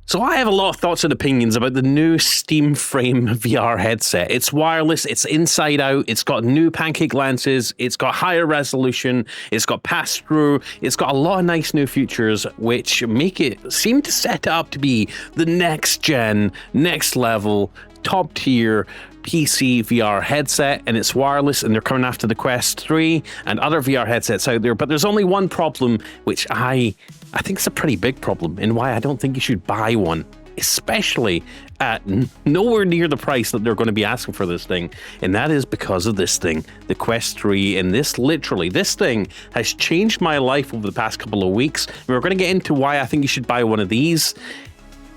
So I have a lot of thoughts and opinions about the new Steam Frame VR headset. It's wireless, it's inside out, it's got new pancake lenses, it's got higher resolution, it's got pass-through, it's got a lot of nice new features which make it seem to set it up to be the next gen, next level, top tier PC VR headset, and it's wireless, and they're coming after the Quest 3 and other VR headsets out there. But there's only one problem, which I think it's a pretty big problem, and why I don't think you should buy one, especially at nowhere near the price that they're going to be asking for this thing. And that is because of this thing, the Quest 3. And this thing has changed my life over the past couple of weeks. We're going to get into why I think you should buy one of these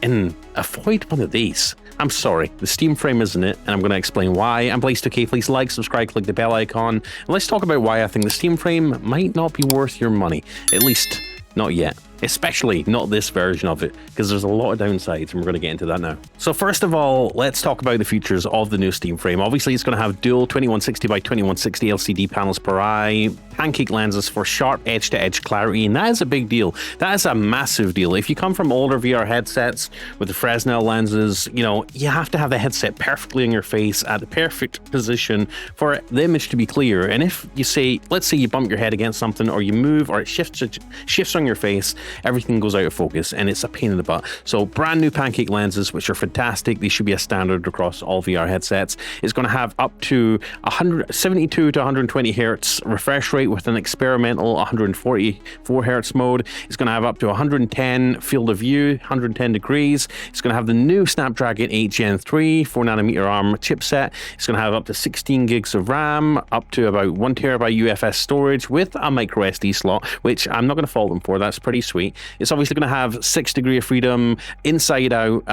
and avoid one of these. I'm sorry, the Steam Frame isn't it, and I'm going to explain why. I'm Blaze2K. Please like, subscribe, click the bell icon, and let's talk about why I think the Steam Frame might not be worth your money. At least, not yet. Especially not this version of it, because there's a lot of downsides, and we're going to get into that now. So first of all, let's talk about the features of the new Steam Frame. Obviously, it's going to have dual 2160 by 2160 LCD panels per eye, pancake lenses for sharp edge-to-edge clarity, and that is a big deal. That is a massive deal. If you come from older VR headsets with the Fresnel lenses, you know, you have to have the headset perfectly in your face at the perfect position for the image to be clear. And if you say, let's say you bump your head against something, or you move, or it shifts on your face, everything goes out of focus, and it's a pain in the butt. So brand new pancake lenses, which are fantastic. They should be a standard across all VR headsets. It's going to have up to 172 to 120 hertz refresh rate with an experimental 144 hertz mode. It's going to have up to 110 field of view, 110 degrees. It's going to have the new Snapdragon 8 Gen 3 4nm ARM chipset. It's going to have up to 16 gigs of RAM, up to about 1 terabyte UFS storage with a microSD slot, which I'm not going to fault them for. That's pretty sweet. It's obviously going to have 6 degrees of freedom inside out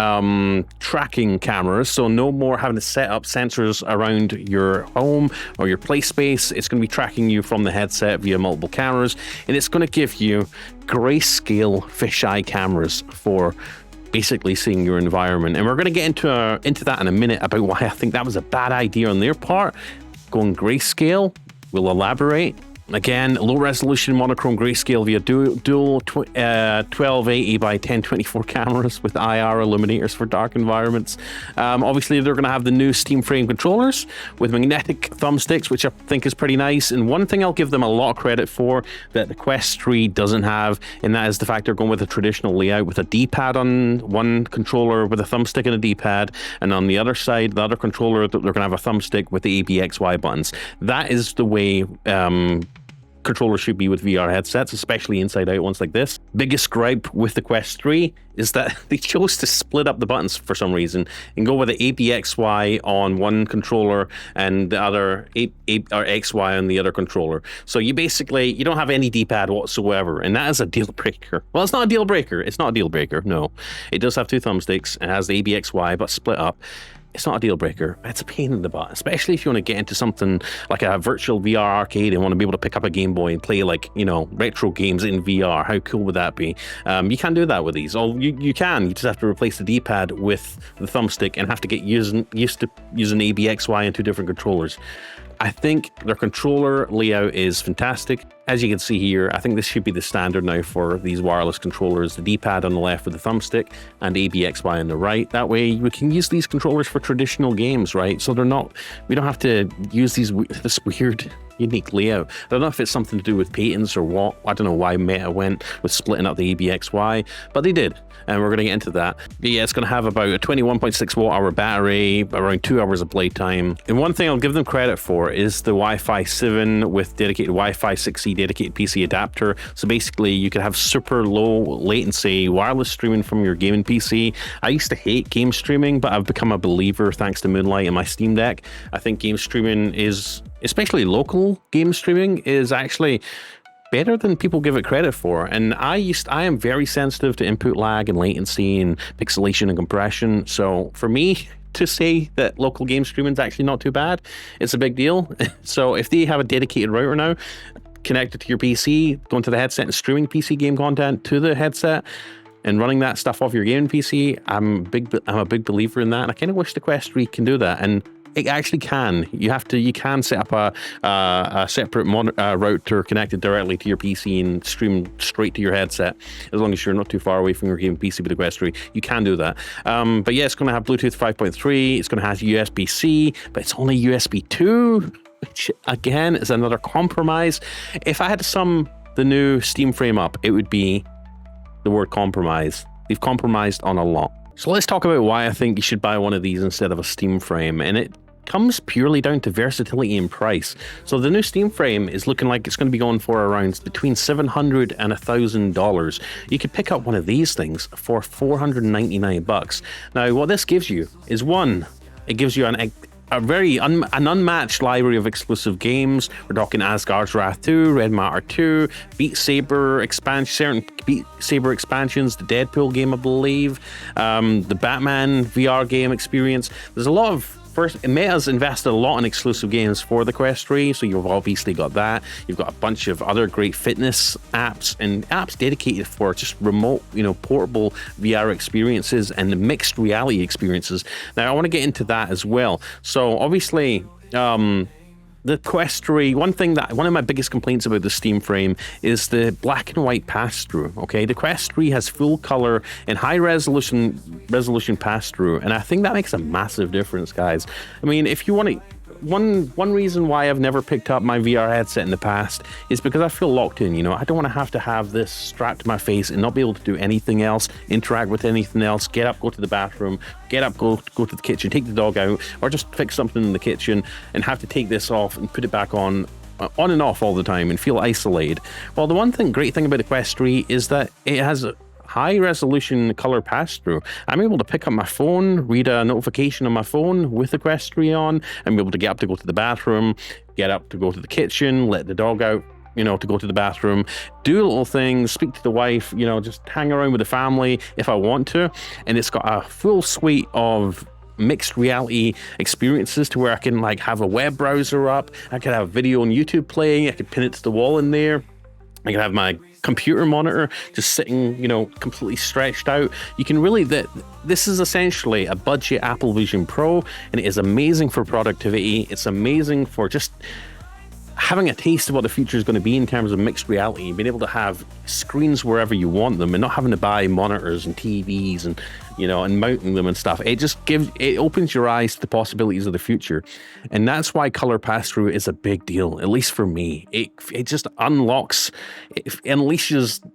tracking cameras, so no more having to set up sensors around your home or your play space. It's going to be tracking you from the headset via multiple cameras, and it's going to give you grayscale fisheye cameras for basically seeing your environment. And we're going to get into that in a minute about why I think that was a bad idea on their part, going grayscale. We'll elaborate. Again, low resolution monochrome grayscale via dual 1280 by 1024 cameras with IR illuminators for dark environments. Obviously, they're going to have the new Steam Frame controllers with magnetic thumbsticks, which I think is pretty nice. And one thing I'll give them a lot of credit for that the Quest 3 doesn't have, and that is the fact they're going with a traditional layout with a D-pad on one controller with a thumbstick and a D-pad, and on the other side, the other controller, they're going to have a thumbstick with the ABXY buttons. That is the way controllers should be with VR headsets, especially inside out ones like this. Biggest gripe with the Quest 3 is that they chose to split up the buttons for some reason and go with the ABXY on one controller and the other or XY on the other controller. So you don't have any D-pad whatsoever, and that is a deal breaker. Well, it's not a deal breaker. It's not a deal breaker, no. It does have two thumbsticks and has the ABXY, but split up. It's not a deal breaker. It's a pain in the butt, especially if you want to get into something like a virtual VR arcade and want to be able to pick up a Game Boy and play, like, you know, retro games in VR. How cool would that be? You can't do that with these. Oh, you can. You just have to replace the D-pad with the thumbstick and have to get used to using ABXY and two different controllers. I think their controller layout is fantastic. As you can see here, I think this should be the standard now for these wireless controllers. The D-pad on the left with the thumbstick and ABXY on the right. That way we can use these controllers for traditional games, right? So we don't have to use this weird, unique layout. I don't know if it's something to do with patents or what. I don't know why Meta went with splitting up the ABXY, but they did. And we're going to get into that. But yeah, it's going to have about a 21.6 watt hour battery, around 2 hours of playtime. And one thing I'll give them credit for is the Wi-Fi 7 with dedicated Wi-Fi 6E dedicated PC adapter. So basically you can have super low latency wireless streaming from your gaming PC. I used to hate game streaming, but I've become a believer thanks to Moonlight and my Steam Deck. I think game streaming is, especially local game streaming, is actually better than people give it credit for. And I am very sensitive to input lag and latency and pixelation and compression. So for me to say that local game streaming is actually not too bad, it's a big deal. So if they have a dedicated router now connected to your PC, going to the headset and streaming PC game content to the headset and running that stuff off your gaming PC, I'm a big believer in that. And I kind of wish the Quest 3 can do that. And It actually can. You can set up a separate router connected directly to your PC and stream straight to your headset, as long as you're not too far away from your game PC with the Quest 3. You can do that. But yeah, it's going to have Bluetooth 5.3. It's going to have USB-C, but it's only USB 2, which again is another compromise. If I had to sum the new Steam frame up, it would be the word compromise. They've compromised on a lot. So let's talk about why I think you should buy one of these instead of a Steam frame, and it comes purely down to versatility and price. So the new Steam frame is looking like it's going to be going for around between $700 and $1,000. You could pick up one of these things for $499. Now, what this gives you is one, it gives you an unmatched library of exclusive games. We're talking Asgard's Wrath 2, Red Matter 2, Beat Saber expansion, certain Beat Saber expansions, the Deadpool game, I believe, the Batman VR game experience. There's a lot of Meta's invested a lot in exclusive games for the Quest 3, so you've obviously got that. You've got a bunch of other great fitness apps and apps dedicated for just remote, portable VR experiences and mixed reality experiences. Now, I want to get into that as well. So, obviously, the Quest 3, one of my biggest complaints about the Steam frame is the black and white pass-through, okay? The Quest 3 has full color and high resolution pass-through, and I think that makes a massive difference, guys. I mean, if you want to, one reason why I've never picked up my VR headset in the past is because I feel locked in, I don't want to have this strapped to my face and not be able to do anything else, interact with anything else, get up, go to the bathroom, get up, go to the kitchen, take the dog out, or just fix something in the kitchen and have to take this off and put it back on and off all the time and feel isolated. Well, the great thing about the Quest 3 is that it has high resolution color pass-through. I'm able to pick up my phone, read a notification on my phone with the Quest 3 on. I'm able to get up to go to the bathroom, get up to go to the kitchen, let the dog out, to go to the bathroom, do little things, speak to the wife, just hang around with the family if I want to. And it's got a full suite of mixed reality experiences to where I can have a web browser up, I could have video on YouTube playing, I could pin it to the wall in there, I can have my computer monitor just sitting, completely stretched out. You can really, this is essentially a budget Apple Vision Pro, and it is amazing for productivity. It's amazing for just having a taste of what the future is going to be in terms of mixed reality, being able to have screens wherever you want them and not having to buy monitors and TVs and and mounting them and stuff. It opens your eyes to the possibilities of the future. And that's why color pass-through is a big deal, at least for me. It just unlocks, it unleashes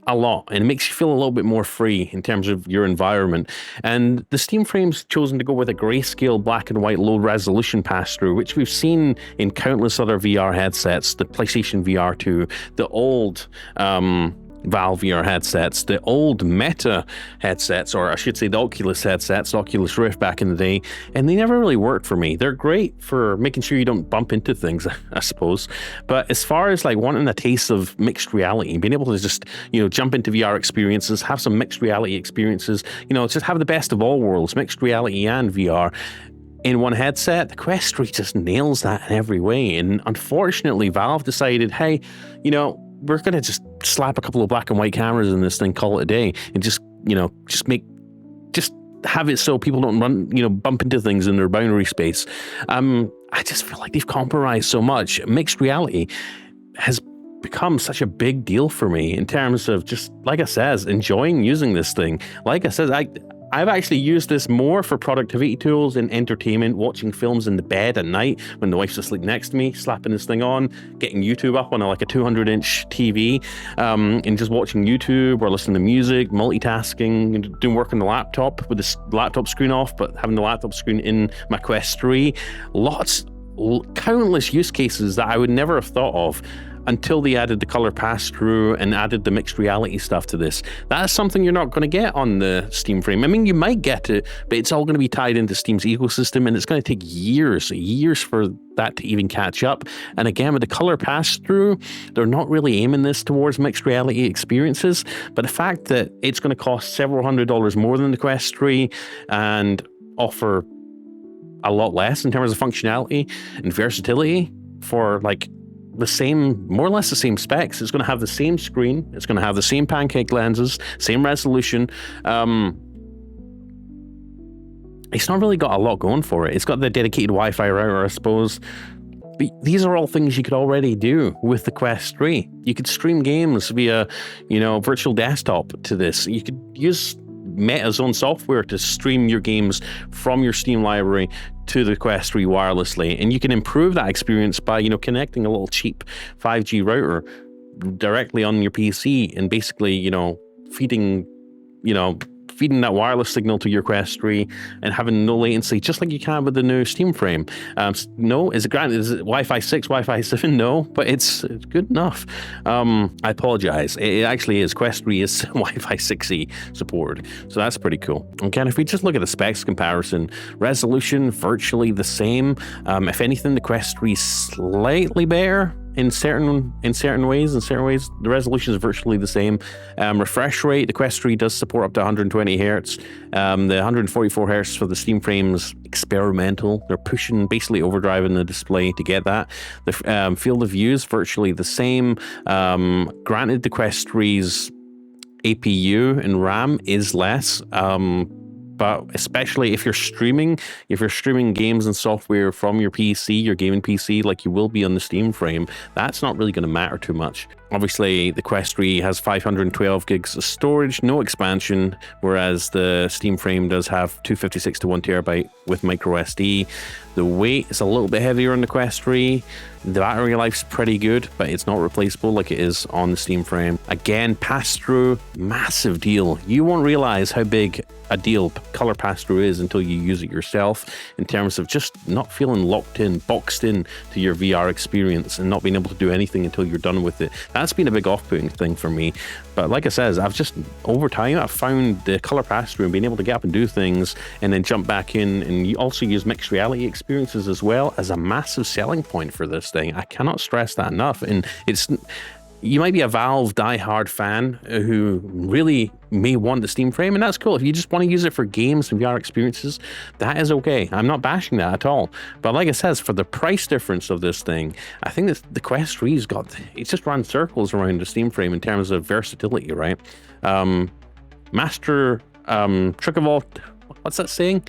a lot, and it makes you feel a little bit more free in terms of your environment. And the Steam frame's chosen to go with a grayscale black and white low resolution pass-through, which we've seen in countless other VR headsets, the PlayStation VR 2, the old Valve VR headsets, the old Meta headsets, or I should say the Oculus headsets, Oculus Rift back in the day, and they never really worked for me. They're great for making sure you don't bump into things, I suppose. But as far as wanting a taste of mixed reality, being able to just, jump into VR experiences, have some mixed reality experiences, just have the best of all worlds, mixed reality and VR, in one headset, the Quest 3 just nails that in every way. And unfortunately, Valve decided, hey, we're going to just slap a couple of black and white cameras in this thing, call it a day, and just have it so people don't bump into things in their boundary space. I just feel like they've compromised so much. Mixed reality has become such a big deal for me in terms of just, like I said, enjoying using this thing. Like I said, I've actually used this more for productivity tools and entertainment, watching films in the bed at night when the wife's asleep next to me, slapping this thing on, getting YouTube up on a 200-inch TV, and just watching YouTube or listening to music, multitasking, doing work on the laptop with the laptop screen off, but having the laptop screen in my Quest 3. Countless use cases that I would never have thought of until they added the color pass-through and added the mixed reality stuff to this. That is something you're not going to get on the Steam frame. I mean, you might get it, but it's all going to be tied into Steam's ecosystem, and it's going to take years for that to even catch up. And again, with the color pass-through, they're not really aiming this towards mixed reality experiences, but the fact that it's going to cost several $100s more than the Quest 3 and offer a lot less in terms of functionality and versatility for more or less the same specs. It's going to have the same screen. It's going to have the same pancake lenses, same resolution. it's not really got a lot going for it. It's got the dedicated Wi-Fi router, I suppose. But these are all things you could already do with the Quest 3. You could stream games via, virtual desktop to this. You could use Meta's own software to stream your games from your Steam library to the Quest 3 wirelessly. And you can improve that experience by, connecting a little cheap 5G router directly on your PC and basically, feeding that wireless signal to your Quest 3 and having no latency, just like you can with the new Steam Frame. No, is it Wi-Fi 6, Wi-Fi 7? No, but it's good enough. I apologize. It actually is. Quest 3 is Wi-Fi 6E supported, so that's pretty cool. Again, if we just look at the specs comparison, resolution virtually the same. If anything, the Quest 3 is slightly better. In certain ways, the resolution is virtually the same. Refresh rate, the Quest 3 does support up to 120 Hz. The 144 Hz for the Steam Frame's experimental. They're basically overdriving the display to get that. The field of view is virtually the same. Granted, the Quest 3's APU and RAM is less. But especially if you're streaming games and software from your PC, your gaming PC, like you will be on the Steam Frame, that's not really going to matter too much. Obviously, the Quest 3 has 512 gigs of storage, no expansion, whereas the Steam Frame does have 256 to 1 terabyte with microSD. The weight is a little bit heavier on the Quest 3. The battery life's pretty good, but it's not replaceable like it is on the Steam Frame. Again, pass-through, massive deal. You won't realize how big a deal color pass-through is until you use it yourself, in terms of just not feeling locked in, boxed in to your VR experience and not being able to do anything until you're done with it. That's been a big off-putting thing for me. But like I said, over time, I've found the color pass-through and being able to get up and do things and then jump back in, and you also use mixed reality experiences as well as a massive selling point for this thing. I cannot stress that enough. And you might be a Valve diehard fan who really may want the Steam Frame, and that's cool. If you just want to use it for games and VR experiences, that is okay. I'm not bashing that at all. But like I said, for the price difference of this thing, I think that the Quest 3's it's just run circles around the Steam Frame in terms of versatility, right? Trick of all, what's that saying?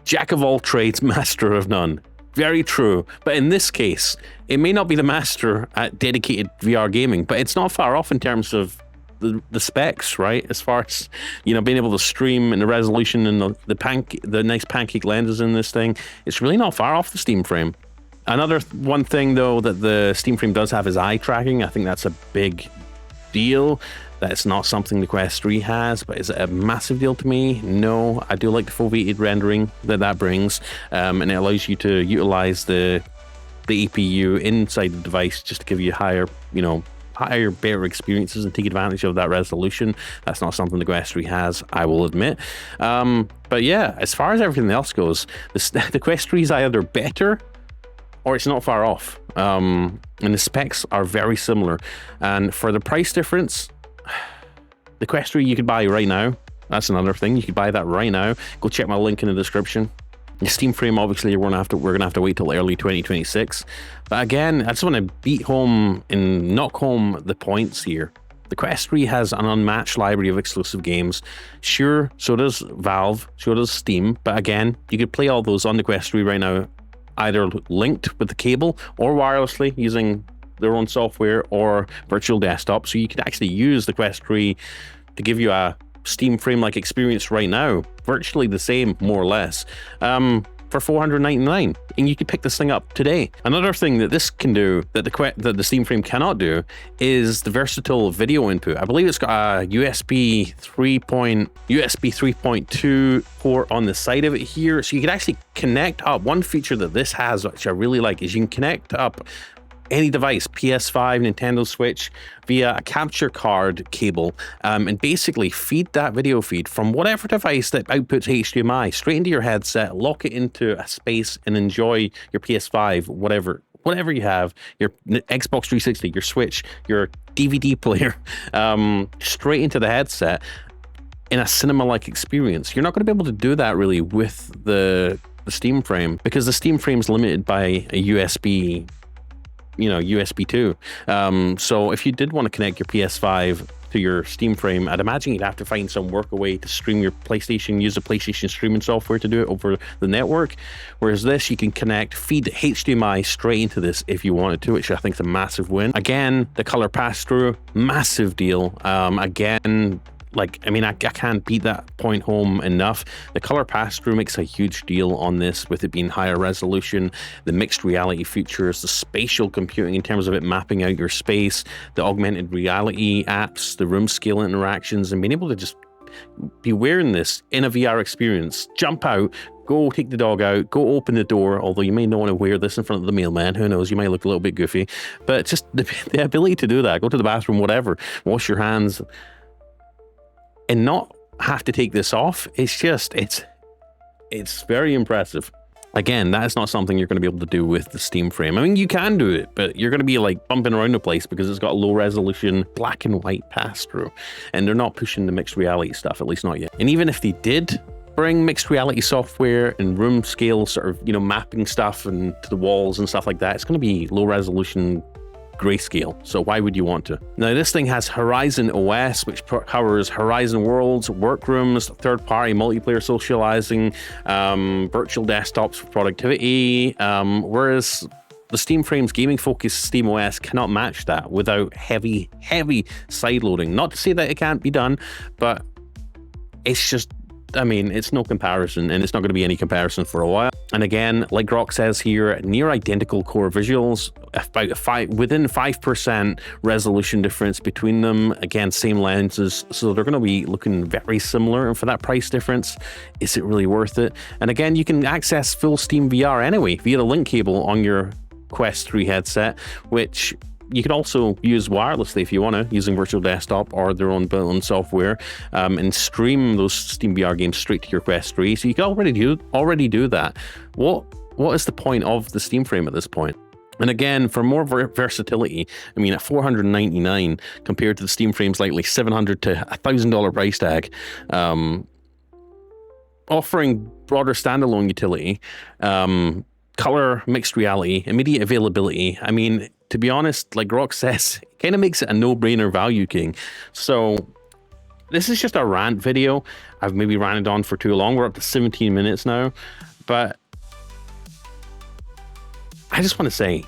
Jack of all trades, master of none. Very true. But in this case, it may not be the master at dedicated VR gaming, but it's not far off in terms of the specs, right? As far as, being able to stream and the resolution and the nice pancake lenses in this thing, it's really not far off the Steam Frame. Another one thing, though, that the Steam Frame does have is eye tracking. I think that's a big deal. That's not something the Quest 3 has, but is it a massive deal to me? No, I do like the foveated rendering that brings, and it allows you to utilize the APU inside the device just to give you higher, better experiences and take advantage of that resolution. That's not something the Quest 3 has, I will admit. But yeah, as far as everything else goes, the Quest 3 is either better or it's not far off. And the specs are very similar. And for the price difference, the Quest 3 you could buy right now. That's another thing. You could buy that right now. Go check my link in the description. The Steam Frame, obviously, we're gonna have to wait till early 2026. But again, I just want to beat home and knock home the points here. The Quest 3 has an unmatched library of exclusive games. Sure, so does Valve, so does Steam. But again, you could play all those on the Quest 3 right now, either linked with the cable or wirelessly using their own software or virtual desktop. So you could actually use the Quest 3 to give you a Steam Frame-like experience right now, virtually the same, more or less, for $499, and you could pick this thing up today. Another thing that this can do that the Steam Frame cannot do is the versatile video input. I believe it's got a USB 3.2 port on the side of it here, so you can actually connect up. One feature that this has, which I really like, is you can connect up any device, PS5, Nintendo Switch, via a capture card cable, and basically feed that video feed from whatever device that outputs HDMI straight into your headset, lock it into a space, and enjoy your PS5, whatever you have, your Xbox 360, your Switch, your DVD player, straight into the headset in a cinema-like experience. You're not going to be able to do that really with the Steam Frame, because the Steam Frame is limited by a USB 2. So if you did want to connect your PS5 to your Steam Frame, I'd imagine you'd have to find some workaway to stream your PlayStation, use the PlayStation streaming software to do it over the network. Whereas this, you can connect, feed HDMI straight into this if you wanted to, which I think is a massive win. Again, the color pass-through, massive deal. Again, like, I mean, I can't beat that point home enough. The color pass-through makes a huge deal on this, with it being higher resolution, the mixed reality features, the spatial computing in terms of it mapping out your space, the augmented reality apps, the room scale interactions, and being able to just be wearing this in a VR experience, jump out, go take the dog out, go open the door, although you may not want to wear this in front of the mailman, who knows, you might look a little bit goofy, but just the ability to do that, go to the bathroom, whatever, wash your hands, and not have to take this off, it's very impressive. Again, that is not something you're going to be able to do with the Steam Frame. I mean, you can do it, but you're going to be like bumping around the place because it's got a low resolution black and white pass-through, and they're not pushing the mixed reality stuff, at least not yet. And even if they did bring mixed reality software and room scale sort of, you know, mapping stuff and to the walls and stuff like that, it's going to be low resolution grayscale, so why would you want to? Now, this thing has Horizon OS, which covers Horizon Worlds, workrooms, third-party multiplayer socializing, virtual desktops for productivity, whereas the Steam Frame's gaming-focused Steam OS cannot match that without heavy sideloading. Not to say that it can't be done, but it's just, I mean, it's no comparison, and it's not going to be any comparison for a while. And again, like Grok says here, near identical core visuals, about within 5% resolution difference between them. Again, same lenses, so they're going to be looking very similar. And for that price difference, is it really worth it? And again, you can access full Steam VR anyway via the link cable on your Quest 3 headset, which you can also use wirelessly if you want to, using Virtual Desktop or their own built-in software, and stream those Steam VR games straight to your Quest 3. So you can already do that. What is the point of the Steam Frame at this point? And again, for more versatility, I mean, at $499 compared to the Steam Frame's likely $700 to $1,000 price tag, offering broader standalone utility, color, mixed reality, immediate availability. I mean, to be honest, like Grok says, it kind of makes it a no-brainer value king. So this is just a rant video. I've maybe ranted on for too long. We're up to 17 minutes now, but I just want to say,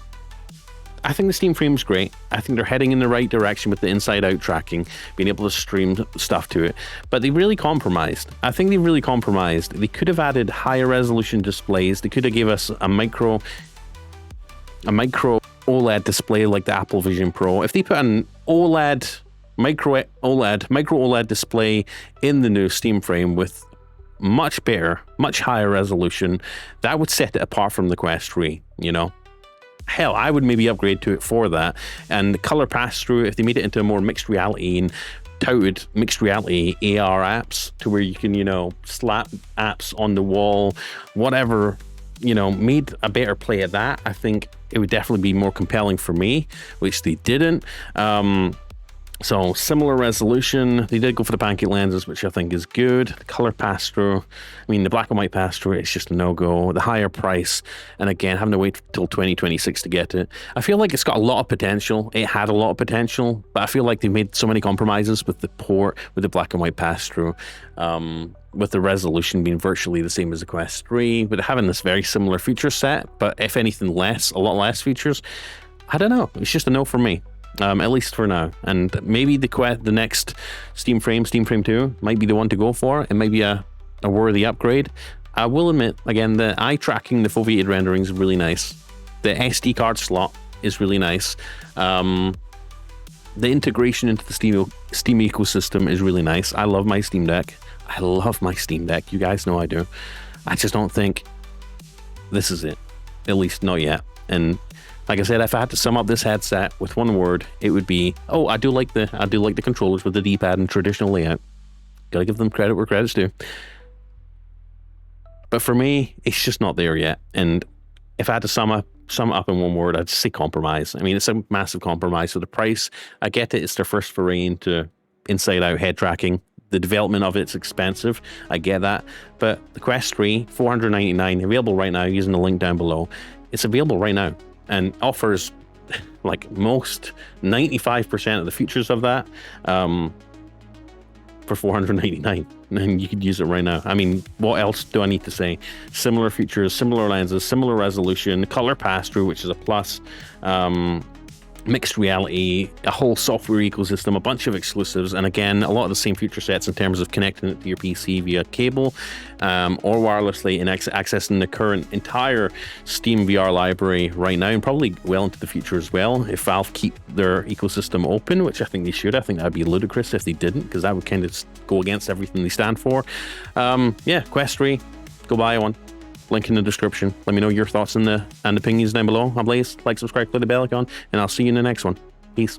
I think the Steam Frame's great. I think they're heading in the right direction with the inside-out tracking, being able to stream stuff to it. But they really compromised. I think they really compromised. They could have added higher resolution displays. They could have gave us a micro OLED display like the Apple Vision Pro. If they put an micro OLED display in the new Steam Frame with much better, much higher resolution, that would set it apart from the Quest 3, you know? Hell, I would maybe upgrade to it for that. And the color pass-through, if they made it into a more mixed reality and touted mixed reality AR apps to where you can, you know, slap apps on the wall, whatever, you know, made a better play at that, I think it would definitely be more compelling for me, which they didn't. So similar resolution. They did go for the pancake lenses, which I think is good. The color pass-through, I mean, the black and white pass-through, it's just a no-go. The higher price, and again, having to wait till 2026 to get it. I feel like it's got a lot of potential. It had a lot of potential, but I feel like they made so many compromises with the port, with the black and white pass-through, with the resolution being virtually the same as the Quest 3, with having this very similar feature set, but if anything a lot less features. I don't know. It's just a no for me. At least for now. And maybe the next Steam Frame 2, might be the one to go for. It might be a worthy upgrade. I will admit, again, the eye tracking, the foveated rendering is really nice. The SD card slot is really nice. The integration into the Steam ecosystem is really nice. I love my Steam Deck. You guys know I do. I just don't think this is it. At least not yet. And like I said, if I had to sum up this headset with one word, it would be, oh, I do like the controllers with the D-pad and traditional layout. Gotta give them credit where credit's due. But for me, it's just not there yet. And if I had to sum it up in one word, I'd say compromise. I mean, it's a massive compromise. So the price, I get it, it's their first foray into inside-out head tracking. The development of it's expensive. I get that. But the Quest 3, $499, available right now using the link down below. It's available right now and offers like most 95% of the features of that for $499, and you could use it right now. I mean, what else do I need to say? Similar features, similar lenses, similar resolution, color pass-through, which is a plus, mixed reality, a whole software ecosystem, a bunch of exclusives, and again, a lot of the same feature sets in terms of connecting it to your PC via cable or wirelessly, and accessing the current entire Steam VR library right now, and probably well into the future as well, if Valve keep their ecosystem open, which I think they should. I think that would be ludicrous if they didn't, because that would kind of go against everything they stand for. Yeah, Quest 3, go buy one. Link in the description. Let me know your thoughts and opinions down below. I'm Blaze. Like, subscribe, click the bell icon, and I'll see you in the next one. Peace.